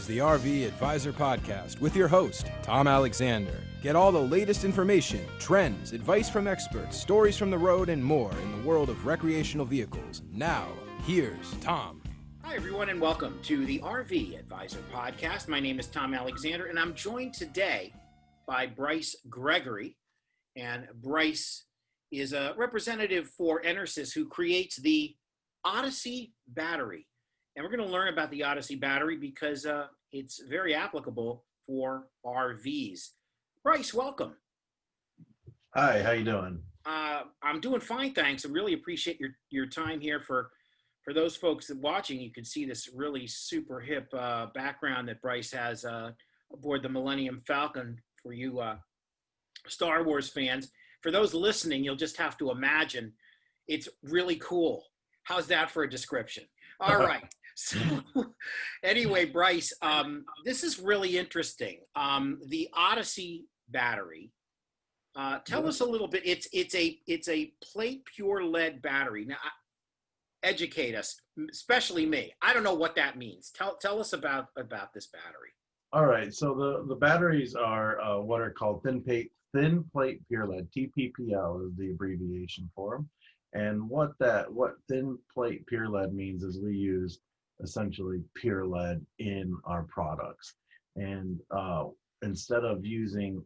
the RV Advisor Podcast with your host, Tom Alexander. Get all the latest information, trends, advice from experts, stories from the road, and more in the world of recreational vehicles. Now, here's Tom. Hi, everyone, and welcome to the RV Advisor Podcast. My name is Tom Alexander, and I'm joined today by Bryce Gregory. And Bryce is a representative for Enersys who creates the Odyssey Battery. And we're going to learn about the Odyssey Battery because it's very applicable for RVs. Bryce, welcome. Hi, how you doing? I'm doing fine, thanks. I really appreciate your time here. For those folks that watching, you can see this really super hip background that Bryce has aboard the Millennium Falcon for you Star Wars fans. For those listening, you'll just have to imagine it's really cool. How's that for a description? All right. So anyway, Bryce, this is really interesting. The Odyssey Battery. Tell us a little bit. It's a plate pure lead battery. Now, educate us, especially me. I don't know what that means. Tell us about this battery. All right. So the batteries are what are called thin plate pure lead. TPPL is the abbreviation for them. And what thin plate pure lead means is we use essentially pure lead in our products. And instead of using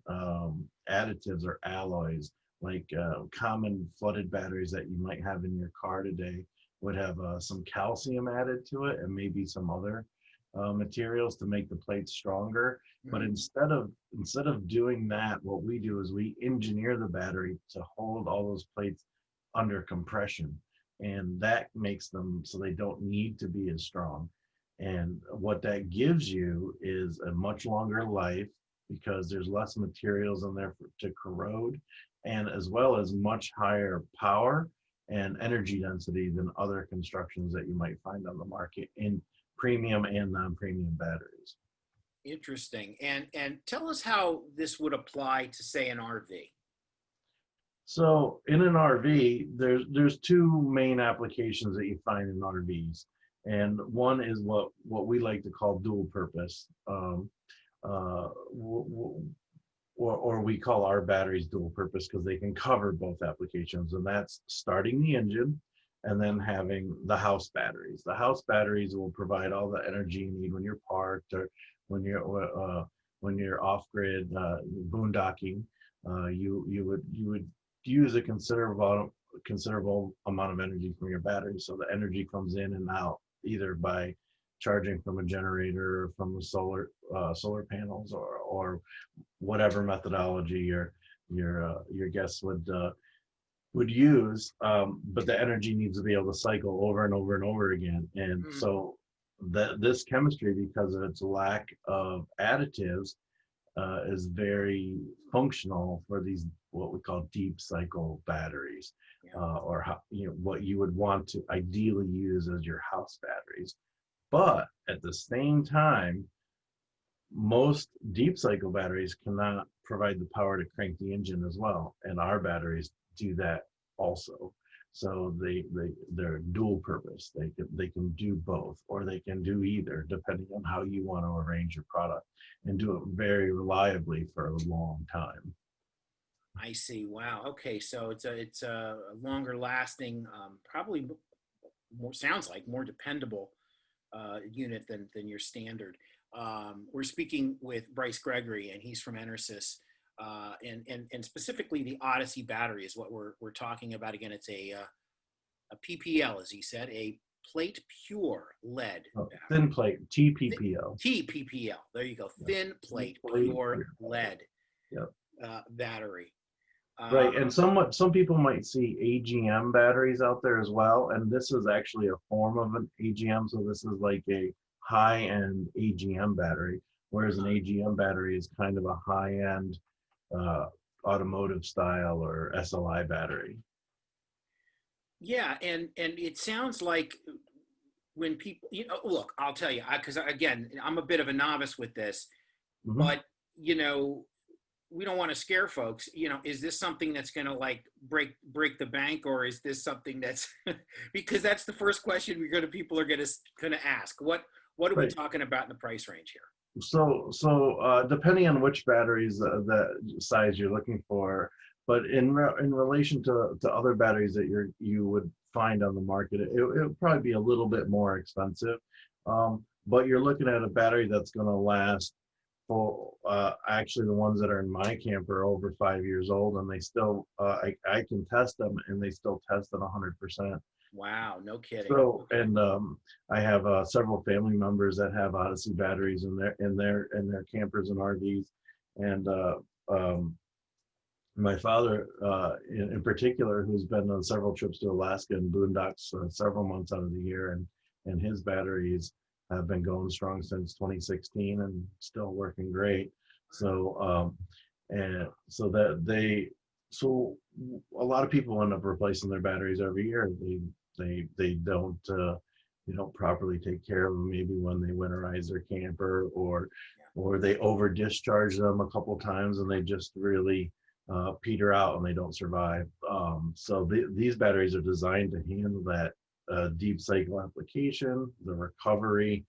additives or alloys like common flooded batteries that you might have in your car today would have some calcium added to it and maybe some other materials to make the plates stronger. But instead of doing that, what we do is we engineer the battery to hold all those plates under compression, and that makes them so they don't need to be as strong. And what that gives you is a much longer life because there's less materials in there to corrode, and as well as much higher power and energy density than other constructions that you might find on the market in premium and non-premium batteries. Interesting. And tell us how this would apply to, say, an RV. So in an RV, there's two main applications that you find in RVs, and one is what we like to call dual purpose, or we call our batteries dual purpose because they can cover both applications, and that's starting the engine and then having the house batteries. The house batteries will provide all the energy you need when you're parked or when you're off grid boondocking. You would use a considerable amount of energy from your battery, so the energy comes in and out either by charging from a generator or from the solar panels or whatever methodology your guests would use, but the energy needs to be able to cycle over and over and over again. And so this chemistry, because of its lack of additives, is very functional for these what we call deep cycle batteries, or what you would want to ideally use as your house batteries. But at the same time, most deep cycle batteries cannot provide the power to crank the engine as well, and our batteries do that also. So they're dual purpose. They can do both, or they can do either, depending on how you want to arrange your product, and do it very reliably for a long time. I see. Wow. Okay. So it's a longer lasting, probably sounds like more dependable unit than your standard. We're speaking with Bryce Gregory, and he's from Enersys. And specifically the Odyssey Battery is what we're talking about. Again, it's a PPL, as he said, a plate pure lead battery. Thin plate, TPPL. TPPL, there you go. Thin plate pure lead battery. Right, and some people might see AGM batteries out there as well, and this is actually a form of an AGM, so this is like a high-end AGM battery, whereas an AGM battery is kind of a high-end automotive style or SLI battery. Yeah, and it sounds like when people, look, I'll tell you, because again, I'm a bit of a novice with this, but we don't want to scare folks. Is this something that's going to like break the bank, or is this something that's because that's the first question people are going to ask. What are we Right. talking about in the price range here? So depending on which batteries that size you're looking for, but in relation to other batteries that you would find on the market, it would probably be a little bit more expensive. But you're looking at a battery that's going to last for actually the ones that are in my camper are over 5 years old, and they still I can test them and they still test at 100%. Wow, no kidding. So, and I have several family members that have Odyssey batteries in their campers and RVs, and my father, in particular, who's been on several trips to Alaska and boondocks several months out of the year, and his batteries have been going strong since 2016 and still working great. So, and so so a lot of people end up replacing their batteries every year. They don't properly take care of them, maybe when they winterize their camper, or they over discharge them a couple times and they just really peter out and they don't survive. So these batteries are designed to handle that deep cycle application, the recovery.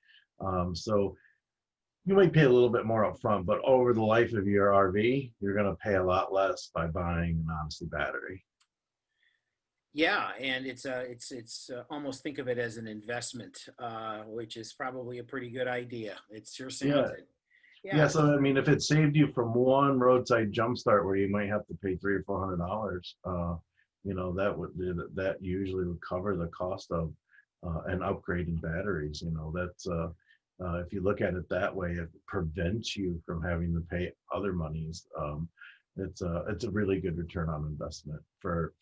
So you might pay a little bit more up front, but over the life of your RV, you're going to pay a lot less by buying an Odyssey battery. Yeah, and it's almost think of it as an investment, which is probably a pretty good idea. It sure sounds it. Yeah. So I mean, if it saved you from one roadside jump start where you might have to pay $300 or $400, that usually would cover the cost of an upgrade in batteries. That's if you look at it that way, it prevents you from having to pay other monies. It's a really good return on investment for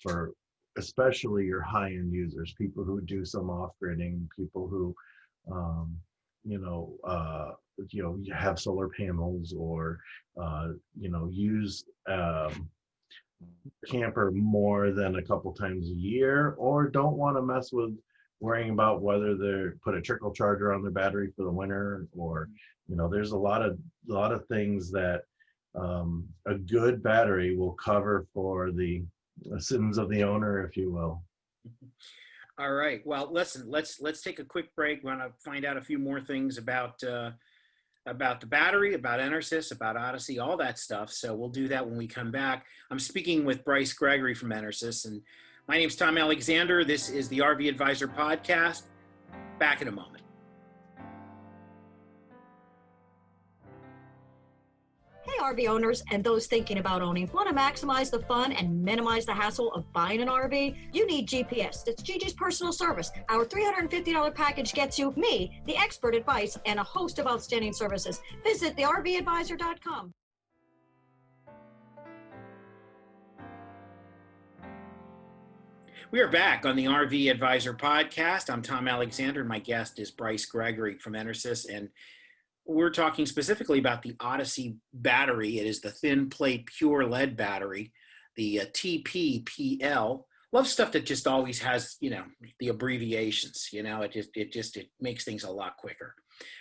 especially your high-end users, people who do some off-gridding, people who have solar panels, or use camper more than a couple times a year, or don't want to mess with worrying about whether they put a trickle charger on their battery for the winter, or there's a lot of things that a good battery will cover for the sins of the owner, if you will. All right. Well, listen, let's take a quick break. We want to find out a few more things about the battery, about Enersys, about Odyssey, all that stuff. So we'll do that when we come back. I'm speaking with Bryce Gregory from Enersys, and my name's Tom Alexander. This is the RV Advisor Podcast. Back in a moment. Hey, RV owners and those thinking about owning. Want to maximize the fun and minimize the hassle of buying an RV? You need GPS. It's Gigi's personal service. Our $350 package gets you me, the expert advice, and a host of outstanding services. Visit thervadvisor.com. We are back on the RV Advisor Podcast. I'm Tom Alexander. My guest is Bryce Gregory from Enersys, and we're talking specifically about the Odyssey battery. It is the thin plate pure lead battery, the TPPL. Love stuff that just always has, the abbreviations. It makes things a lot quicker.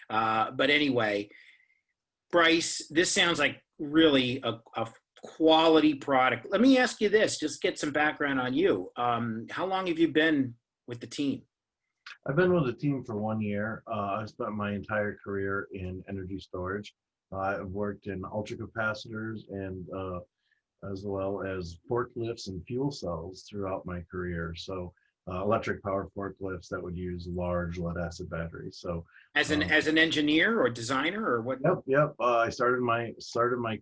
But anyway, Bryce, this sounds like really a quality product. Let me ask you this, just get some background on you. How long have you been with the team? I've been with the team for 1 year. I spent my entire career in energy storage. I've worked in ultracapacitors and as well as forklifts and fuel cells throughout my career. So electric power forklifts that would use large lead acid batteries. So as an engineer or designer or what? Yep. I started my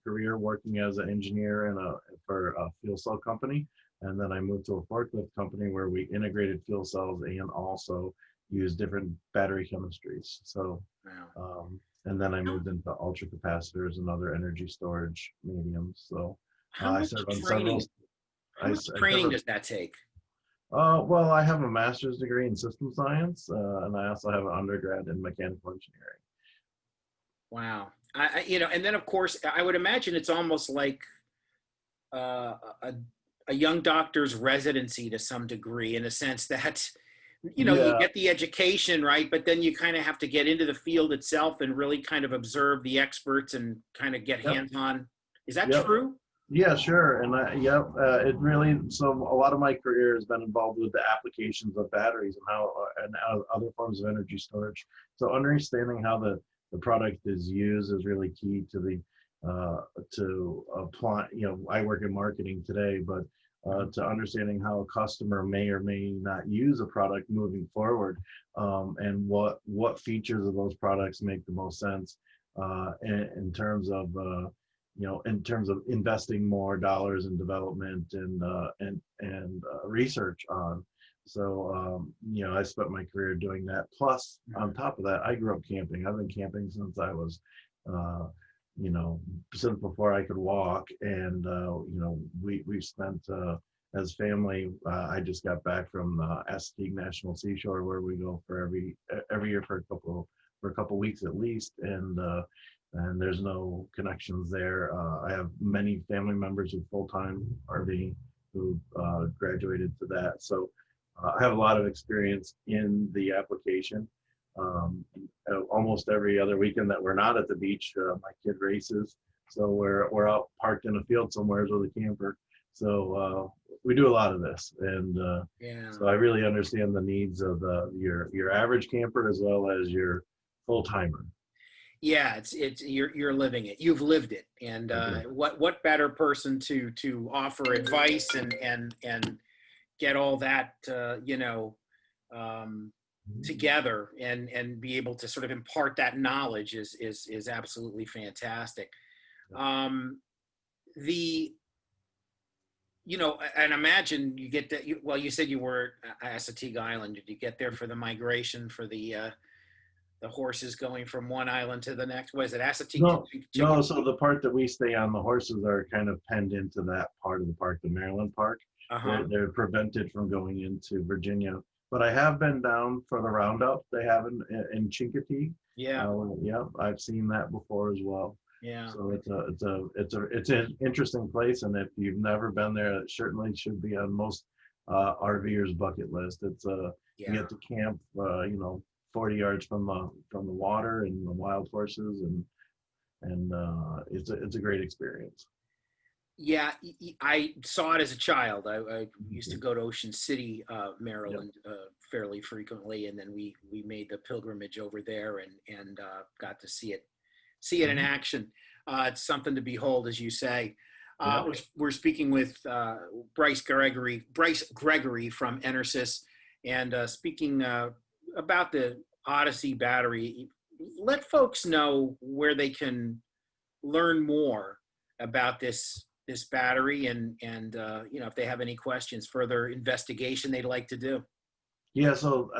career working as an engineer for a fuel cell company. And then I moved to a forklift company where we integrated fuel cells and also used different battery chemistries. So, and then I moved into ultracapacitors and other energy storage mediums. So how much training does that take? Well, I have a master's degree in system science, and I also have an undergrad in mechanical engineering. Wow. And then of course, I would imagine it's almost like a young doctor's residency to some degree, in a sense that, you get the education, right? But then you kind of have to get into the field itself and really kind of observe the experts and kind of get hands-on. Is that true? Yeah, sure. And it really, so a lot of my career has been involved with the applications of batteries and how other forms of energy storage. So understanding how the product is used is really key to to apply, I work in marketing today, but to understanding how a customer may or may not use a product moving forward, and what features of those products make the most sense in terms of in terms of investing more dollars in development and research on. So, I spent my career doing that. Plus, on top of that, I grew up camping. I've been camping since I was, since before I could walk. And, we spent, as family, I just got back from Assateague National Seashore, where we go for every year for a couple weeks at least. And there's no connections there. I have many family members who full-time RV who graduated to that. So I have a lot of experience in the application. Almost every other weekend that we're not at the beach, my kid races. So we're out parked in a field somewhere with a camper. So we do a lot of this, and so I really understand the needs of your average camper as well as your full-timer. Yeah, it's you're living it. You've lived it, and what better person to offer advice and get all that together and be able to sort of impart that knowledge is absolutely fantastic. And imagine you get that. Well, you said you were at Assateague Island. Did you get there for the migration for the horses going from one island to the next? Was it Assateague? No. So the part that we stay on, the horses are kind of penned into that part of the park, the Maryland park. They're prevented from going into Virginia. But I have been down for the roundup they have in Chincoteague. Yeah. I've seen that before as well. Yeah. So it's an interesting place, and if you've never been there, it certainly should be on most RVers' bucket list. It's you get to camp, 40 yards from the water and the wild horses, and it's a great experience. Yeah, I saw it as a child. I used to go to Ocean City, Maryland, fairly frequently, and then we made the pilgrimage over there and got to see it in action. It's something to behold, as you say. We're speaking with Bryce Gregory from Enersys, and speaking about the Odyssey Battery. Let folks know where they can learn more about this battery, and if they have any questions, further investigation they'd like to do. Yeah, so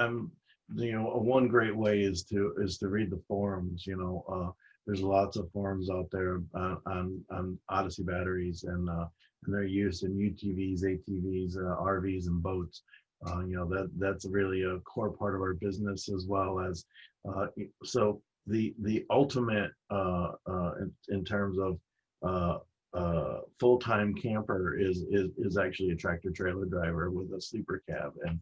one great way is to read the forums. There's lots of forums out there on Odyssey batteries and their use in UTVs, ATVs, RVs, and boats. That's really a core part of our business, as well as so the ultimate in terms of full-time camper is actually a tractor trailer driver with a sleeper cab, and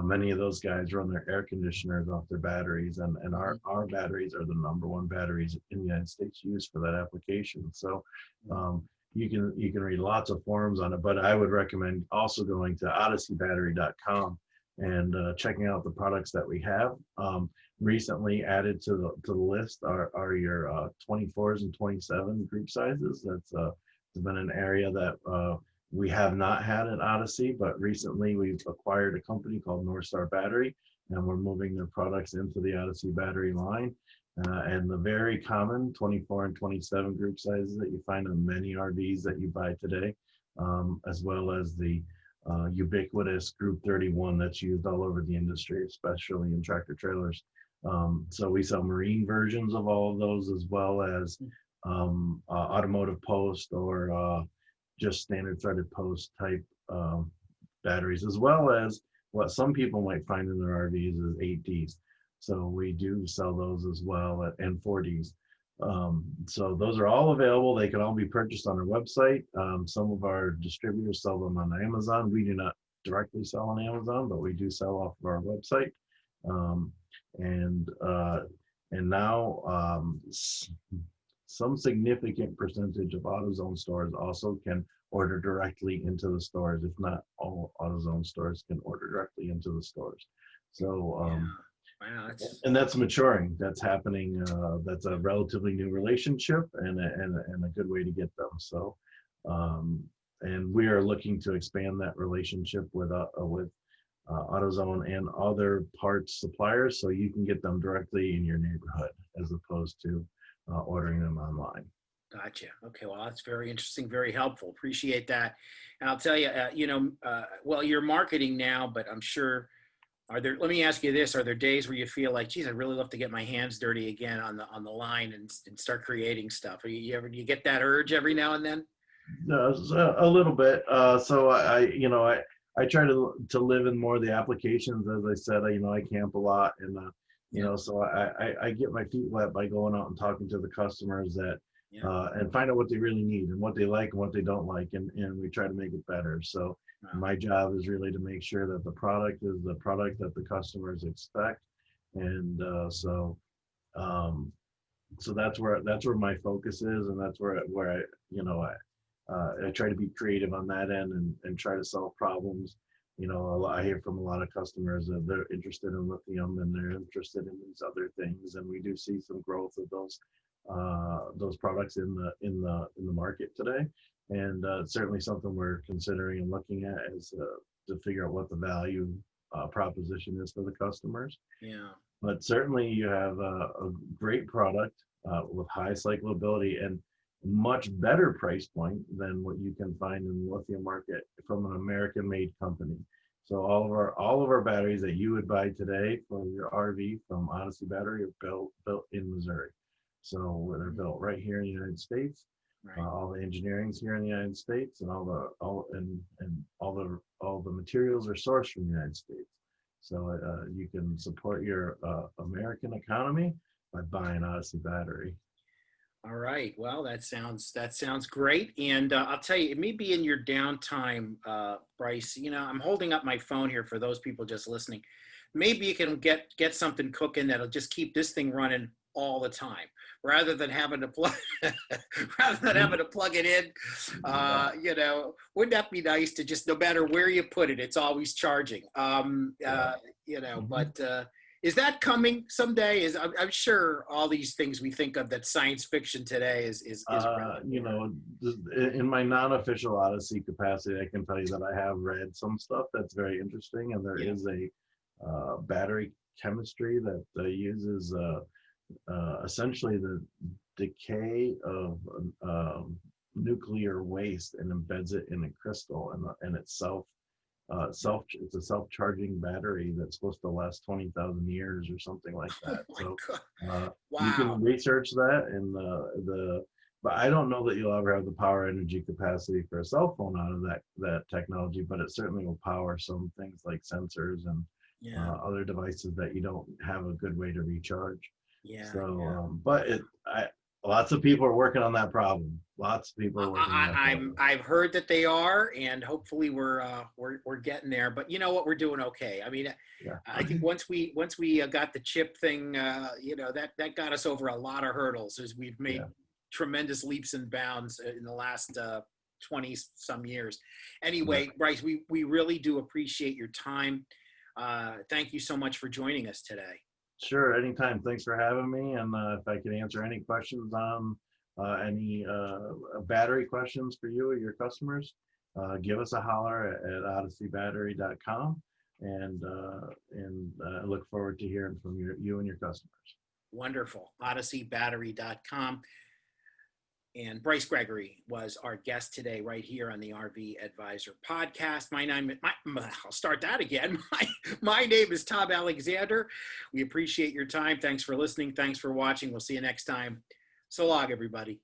many of those guys run their air conditioners off their batteries, and our batteries are the #1 batteries in the United States used for that application. So you can read lots of forums on it, but I would recommend also going to odysseybattery.com and checking out the products that we have. Recently added to the list are your 24s and 27 group sizes. That's been an area that we have not had at Odyssey, but recently we've acquired a company called North Star Battery, and we're moving their products into the Odyssey Battery line. And the very common 24 and 27 group sizes that you find on many RVs that you buy today, as well as the ubiquitous Group 31 that's used all over the industry, especially in tractor trailers. So we sell marine versions of all of those, as well as automotive post or just standard threaded post type batteries, as well as what some people might find in their RVs is 8Ds. So we do sell those as well, and 4Ds. So those are all available. They can all be purchased on our website. Some of our distributors sell them on Amazon. We do not directly sell on Amazon, but we do sell off of our website. And now some significant percentage of AutoZone stores also can order directly into the stores. If not all AutoZone stores can order directly into the stores. So, wow, and that's maturing. That's happening. That's a relatively new relationship and a good way to get them. So, and we are looking to expand that relationship with AutoZone and other parts suppliers, so you can get them directly in your neighborhood as opposed to ordering them online. Gotcha. Okay. Well, that's very interesting, very helpful. Appreciate that. And I'll tell you, well, you're marketing now, but I'm sure, let me ask you this, are there days where you feel like, geez, I'd really love to get my hands dirty again on the line and start creating stuff? Do you get that urge every now and then? A little bit. So I try to live in more of the applications. As I said, I camp a lot, and so I get my feet wet by going out and talking to the customers and find out what they really need and what they like and what they don't like, and we try to make it better. So my job is really to make sure that the product is the product that the customers expect, and so that's where my focus is, and that's where I try to be creative on that end and try to solve problems. I hear from a lot of customers that they're interested in lithium and they're interested in these other things, and we do see some growth of those products in the market today. And certainly something we're considering and looking at is to figure out what the value proposition is for the customers. Yeah. But certainly you have a great product with high cyclability and much better price point than what you can find in the lithium market from an American-made company. So all of our batteries that you would buy today for your RV from Odyssey Battery are built in Missouri. So they're built right here in the United States. Right. All the engineering's here in the United States, and all the materials are sourced from the United States. So you can support your American economy by buying Odyssey Battery. All right. Well, that sounds great. And I'll tell you, it may be in your downtime, Bryce. I'm holding up my phone here for those people just listening. Maybe you can get something cooking that'll just keep this thing running all the time, rather than having to plug it in. Wouldn't that be nice to just, no matter where you put it, it's always charging. But is that coming someday? I'm sure all these things we think of that science fiction today is in my non-official Odyssey capacity, I can tell you that I have read some stuff that's very interesting, and there is a battery chemistry that uses essentially the decay of nuclear waste and embeds it in a crystal, and it's it's a self-charging battery that's supposed to last 20,000 years or something like that. So wow. You can research that, and but I don't know that you'll ever have the power energy capacity for a cell phone out of that technology, but it certainly will power some things like sensors and other devices that you don't have a good way to recharge. But lots of people are working on that problem. Lots of people are working on that problem. I've heard that they are, and hopefully we're getting there. But you know what, we're doing okay. I mean, I think once we got the chip thing, that got us over a lot of hurdles, as we've made tremendous leaps and bounds in the last 20 some years. Anyway, Bryce, we really do appreciate your time. Thank you so much for joining us today. Sure, anytime. Thanks for having me. And if I can answer any questions on any battery questions for you or your customers, give us a holler at odysseybattery.com, and I look forward to hearing from you and your customers. Wonderful. Odysseybattery.com. And Bryce Gregory was our guest today, right here on the RV Advisor podcast. I'll start that again. My name is Tom Alexander. We appreciate your time. Thanks for listening. Thanks for watching. We'll see you next time. So long, everybody.